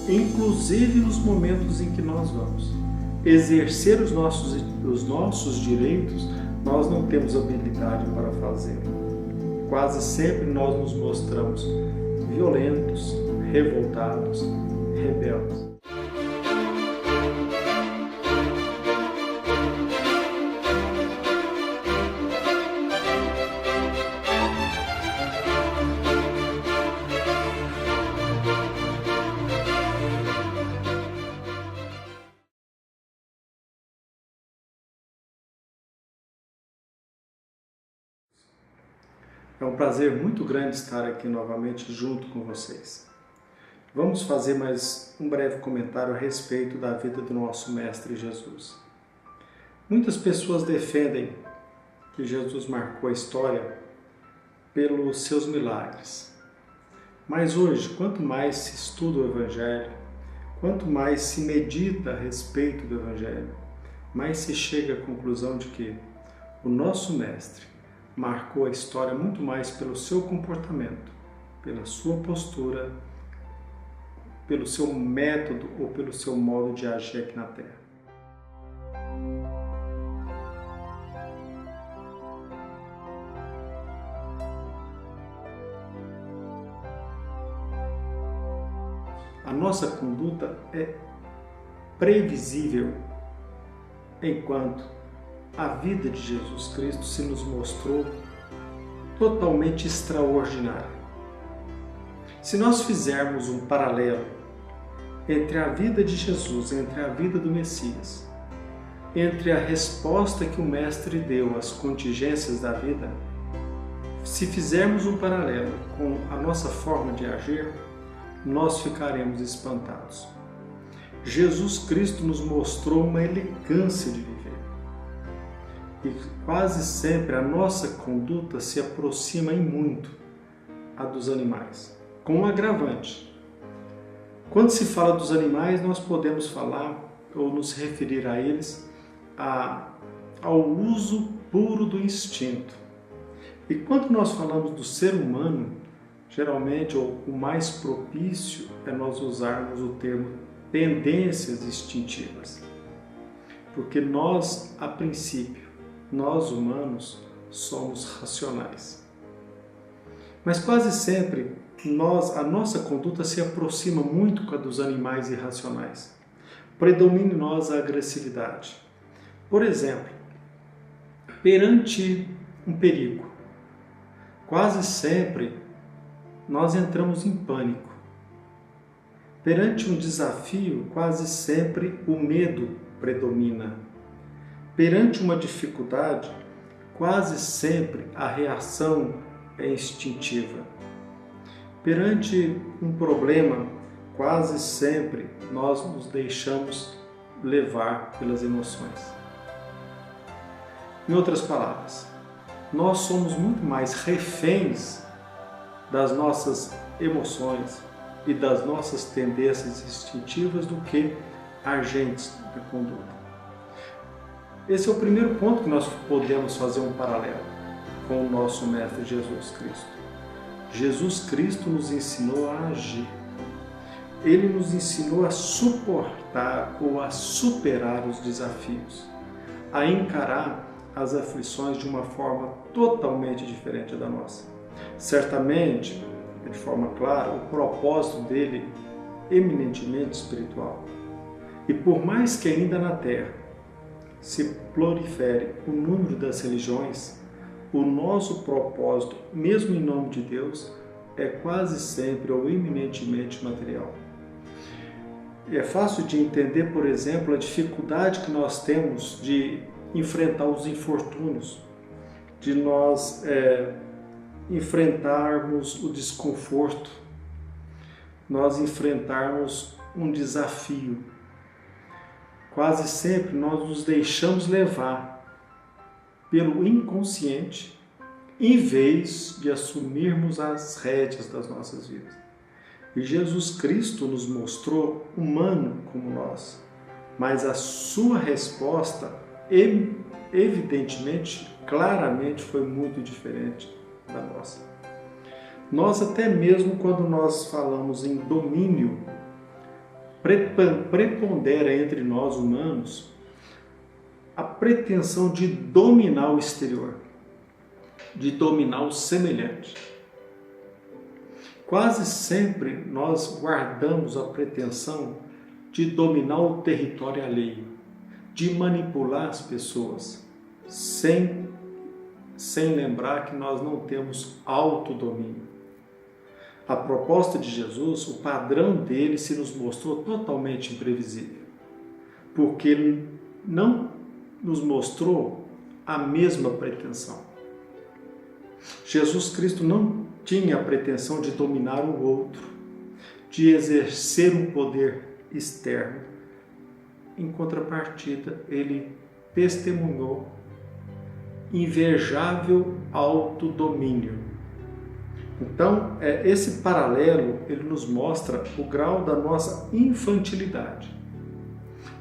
inclusive nos momentos em que nós vamos exercer os nossos direitos, nós não temos habilidade para fazê-lo. Quase sempre nós nos mostramos violentos, revoltados, rebeldes. É um prazer muito grande estar aqui novamente junto com vocês. Vamos fazer mais um breve comentário a respeito da vida do nosso Mestre Jesus. Muitas pessoas defendem que Jesus marcou a história pelos seus milagres. Mas hoje, quanto mais se estuda o Evangelho, quanto mais se medita a respeito do Evangelho, mais se chega à conclusão de que o nosso Mestre marcou a história muito mais pelo seu comportamento, pela sua postura, pelo seu método ou pelo seu modo de agir aqui na Terra. A nossa conduta é previsível enquanto a vida de Jesus Cristo se nos mostrou totalmente extraordinária. Se nós fizermos um paralelo entre a vida de Jesus, entre a vida do Messias, entre a resposta que o Mestre deu às contingências da vida, se fizermos um paralelo com a nossa forma de agir, nós ficaremos espantados. Jesus Cristo nos mostrou uma elegância de viver. E quase sempre a nossa conduta se aproxima em muito a dos animais, com um agravante. Quando se fala dos animais, nós podemos falar ou nos referir a eles ao uso puro do instinto. E quando nós falamos do ser humano, geralmente ou o mais propício é nós usarmos o termo tendências instintivas. Porque nós, a princípio, nós humanos somos racionais. Mas quase sempre a nossa conduta se aproxima muito com a dos animais irracionais. Predomina em nós a agressividade. Por exemplo, perante um perigo, quase sempre nós entramos em pânico. Perante um desafio, quase sempre o medo predomina. Perante uma dificuldade, quase sempre a reação é instintiva. Perante um problema, quase sempre nós nos deixamos levar pelas emoções. Em outras palavras, nós somos muito mais reféns das nossas emoções e das nossas tendências instintivas do que agentes da conduta. Esse é o primeiro ponto que nós podemos fazer um paralelo com o nosso Mestre Jesus Cristo. Jesus Cristo nos ensinou a agir. Ele nos ensinou a suportar ou a superar os desafios, a encarar as aflições de uma forma totalmente diferente da nossa. Certamente, de forma clara, o propósito dele é eminentemente espiritual. E por mais que ainda na Terra se prolifere o número das religiões, o nosso propósito, mesmo em nome de Deus, é quase sempre ou eminentemente material. É fácil de entender, por exemplo, a dificuldade que nós temos de enfrentar os infortúnios, de nós enfrentarmos o desconforto, nós enfrentarmos um desafio. Quase sempre nós nos deixamos levar pelo inconsciente em vez de assumirmos as rédeas das nossas vidas. E Jesus Cristo nos mostrou humano como nós, mas a sua resposta, evidentemente, claramente foi muito diferente da nossa. Nós até mesmo quando nós falamos em domínio, prepondera entre nós humanos a pretensão de dominar o exterior, de dominar o semelhante. Quase sempre nós guardamos a pretensão de dominar o território alheio, de manipular as pessoas, sem lembrar que nós não temos autodomínio. A proposta de Jesus, o padrão dele se nos mostrou totalmente imprevisível, porque ele não nos mostrou a mesma pretensão. Jesus Cristo não tinha a pretensão de dominar o outro, de exercer um poder externo. Em contrapartida, ele testemunhou invejável autodomínio. Então, esse paralelo, ele nos mostra o grau da nossa infantilidade.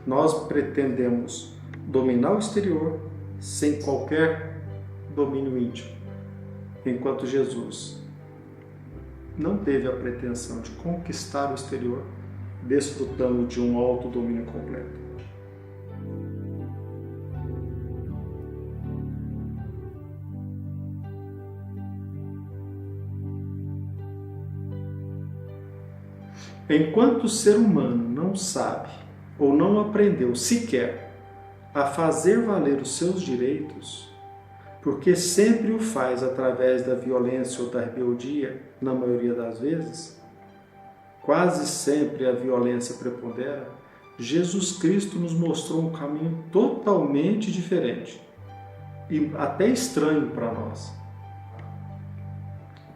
Nós pretendemos dominar o exterior sem qualquer domínio íntimo, enquanto Jesus não teve a pretensão de conquistar o exterior, desfrutando de um autodomínio completo. Enquanto o ser humano não sabe ou não aprendeu sequer a fazer valer os seus direitos, porque sempre o faz através da violência ou da rebeldia, na maioria das vezes, quase sempre a violência prepondera, Jesus Cristo nos mostrou um caminho totalmente diferente e até estranho para nós.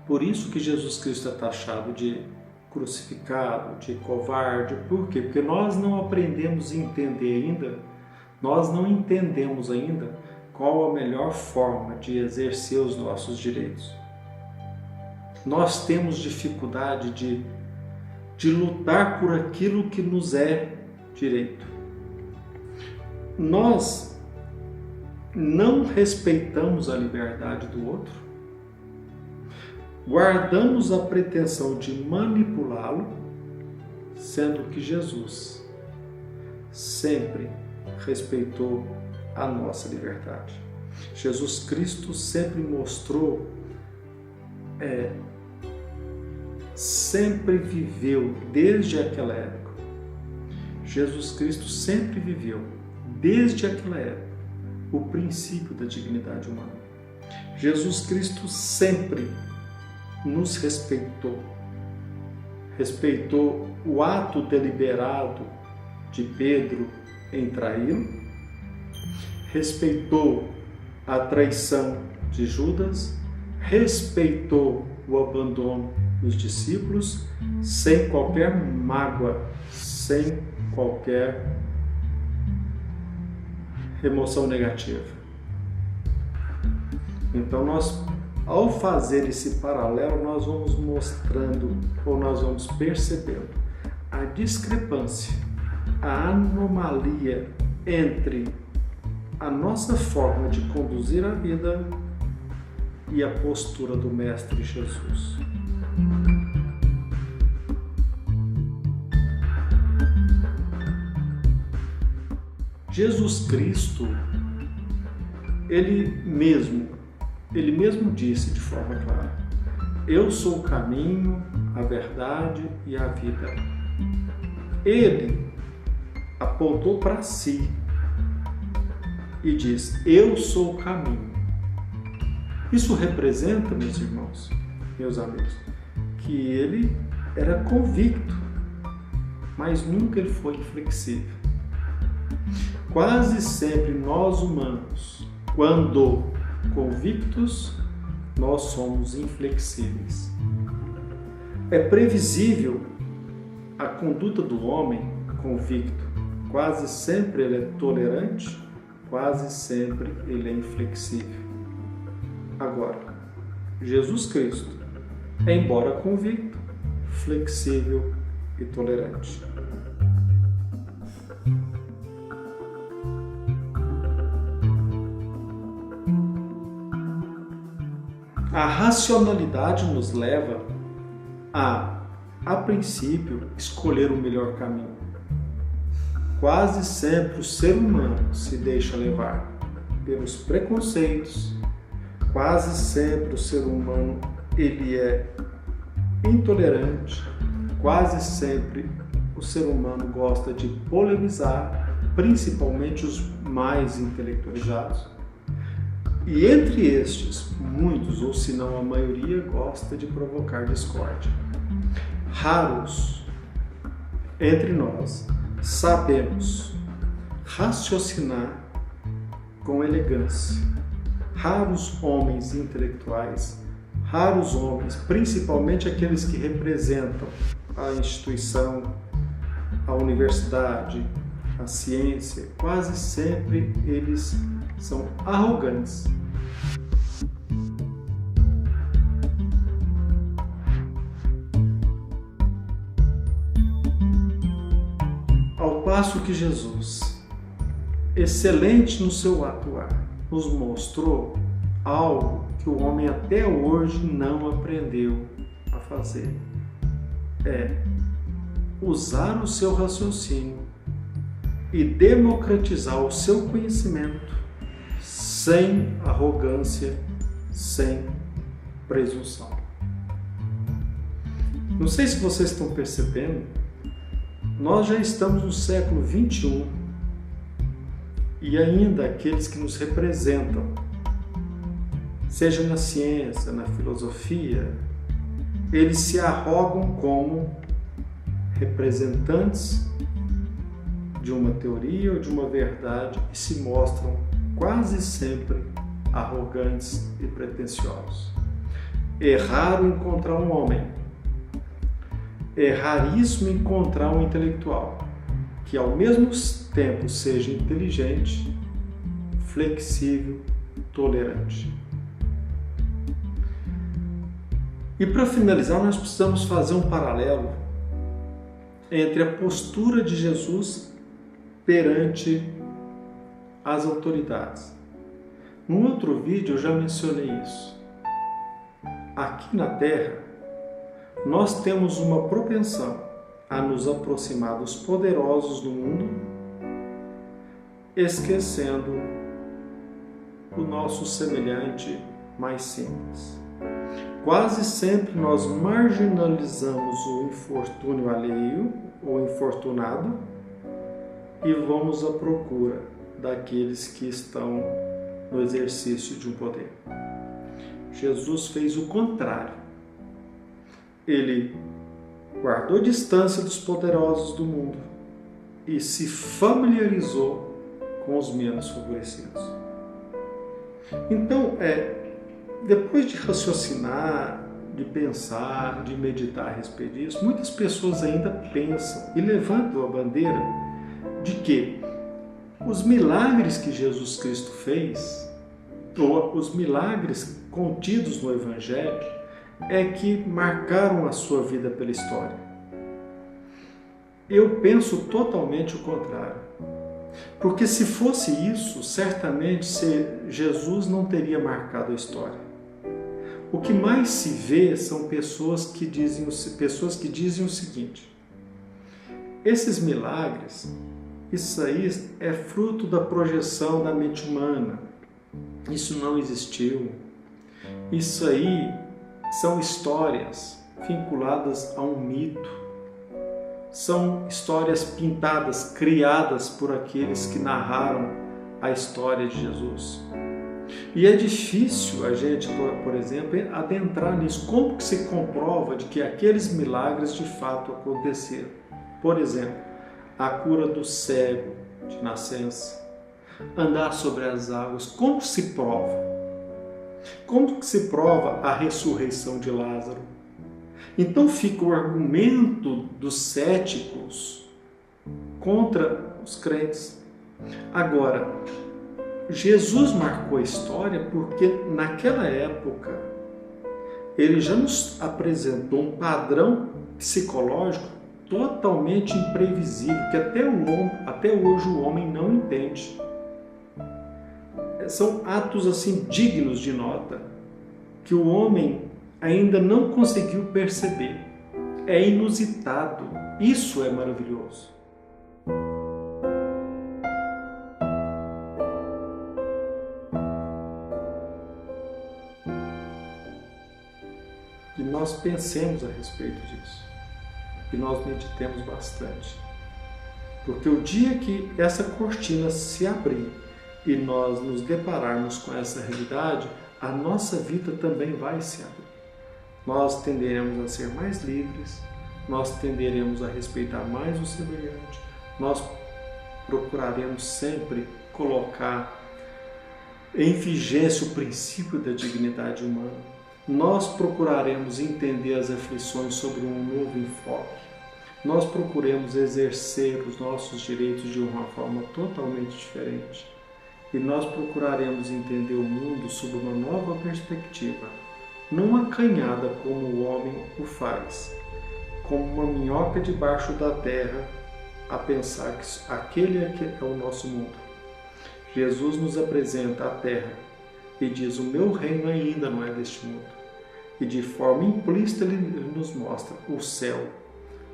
Por isso que Jesus Cristo é taxado de crucificado, de covarde. Por quê? Porque nós não aprendemos a entender ainda, nós não entendemos ainda qual a melhor forma de exercer os nossos direitos. Nós temos dificuldade de lutar por aquilo que nos é direito. Nós não respeitamos a liberdade do outro, guardamos a pretensão de manipulá-lo, sendo que Jesus sempre respeitou a nossa liberdade. Jesus Cristo sempre mostrou, sempre viveu desde aquela época. Jesus Cristo sempre viveu desde aquela época o princípio da dignidade humana. Jesus Cristo sempre nos respeitou o ato deliberado de Pedro em traí-lo, respeitou a traição de Judas, respeitou o abandono dos discípulos, sem qualquer mágoa, sem qualquer emoção negativa. Então ao fazer esse paralelo, nós vamos mostrando, ou nós vamos percebendo a discrepância, a anomalia entre a nossa forma de conduzir a vida e a postura do Mestre Jesus. Jesus Cristo, ele mesmo disse de forma clara: eu sou o caminho, a verdade e a vida. Ele apontou para si e diz: eu sou o caminho. Isso representa, meus irmãos, meus amigos, que ele era convicto, mas nunca ele foi inflexível. Quase sempre nós humanos, quando convictos, nós somos inflexíveis. É previsível a conduta do homem convicto. Quase sempre ele é tolerante, quase sempre ele é inflexível. Agora, Jesus Cristo, embora convicto, flexível e tolerante. A racionalidade nos leva a princípio, escolher o melhor caminho. quase sempre o ser humano se deixa levar pelos preconceitos, quase sempre o ser humano ele é intolerante, quase sempre o ser humano gosta de polemizar, principalmente os mais intelectualizados. E entre estes, muitos, ou se não a maioria, gosta de provocar discórdia. Raros entre nós sabemos raciocinar com elegância. Raros homens intelectuais, raros homens, principalmente aqueles que representam a instituição, a universidade, a ciência, quase sempre eles são arrogantes. Ao passo que Jesus, excelente no seu atuar, nos mostrou algo que o homem até hoje não aprendeu a fazer. É usar o seu raciocínio e democratizar o seu conhecimento sem arrogância, sem presunção. Não sei se vocês estão percebendo, nós já estamos no século XXI e ainda aqueles que nos representam, seja na ciência, na filosofia, eles se arrogam como representantes de uma teoria ou de uma verdade e se mostram quase sempre arrogantes e pretensiosos. É raro encontrar um homem, é raríssimo encontrar um intelectual que ao mesmo tempo seja inteligente, flexível, tolerante. E para finalizar, nós precisamos fazer um paralelo entre a postura de Jesus perante as autoridades. Num outro vídeo eu já mencionei isso. Aqui na Terra, nós temos uma propensão a nos aproximar dos poderosos do mundo, esquecendo o nosso semelhante mais simples. Quase sempre nós marginalizamos o infortúnio alheio, o infortunado, e vamos à procura daqueles que estão no exercício de um poder. Jesus fez o contrário. Ele guardou distância dos poderosos do mundo e se familiarizou com os menos favorecidos. Então, depois de raciocinar, de pensar, de meditar a respeito disso, muitas pessoas ainda pensam e levantam a bandeira de que os milagres que Jesus Cristo fez, ou os milagres contidos no Evangelho, é que marcaram a sua vida pela história. Eu penso totalmente o contrário. Porque se fosse isso, certamente Jesus não teria marcado a história. O que mais se vê são pessoas que dizem o seguinte: esses milagres, isso aí é fruto da projeção da mente humana. Isso não existiu. Isso aí são histórias vinculadas a um mito. São histórias pintadas, criadas por aqueles que narraram a história de Jesus. E é difícil a gente, por exemplo, adentrar nisso. Como que se comprova de que aqueles milagres de fato aconteceram? Por exemplo, a cura do cego de nascença, andar sobre as águas. Como se prova? Como que se prova a ressurreição de Lázaro? Então fica o argumento dos céticos contra os crentes. Agora, Jesus marcou a história porque naquela época ele já nos apresentou um padrão psicológico totalmente imprevisível, que até hoje o homem não entende. São atos assim dignos de nota, que o homem ainda não conseguiu perceber. É inusitado. Isso é maravilhoso. nós pensemos a respeito disso, que nós meditemos bastante. Porque o dia que essa cortina se abrir e nós nos depararmos com essa realidade, a nossa vida também vai se abrir. Nós tenderemos a ser mais livres, nós tenderemos a respeitar mais o semelhante, nós procuraremos sempre colocar em vigência o princípio da dignidade humana. Nós procuraremos entender as aflições sobre um novo enfoque. Nós procuremos exercer os nossos direitos de uma forma totalmente diferente. E nós procuraremos entender o mundo sob uma nova perspectiva, não acanhada como o homem o faz, como uma minhoca debaixo da terra, a pensar que aquele é o nosso mundo. Jesus nos apresenta a terra e diz: o meu reino ainda não é deste mundo. E de forma implícita ele nos mostra o céu,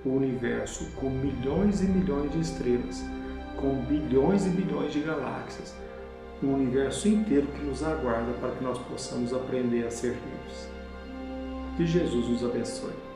o universo, com milhões e milhões de estrelas, com bilhões e bilhões de galáxias, um universo inteiro que nos aguarda para que nós possamos aprender a ser livres. Que Jesus nos abençoe.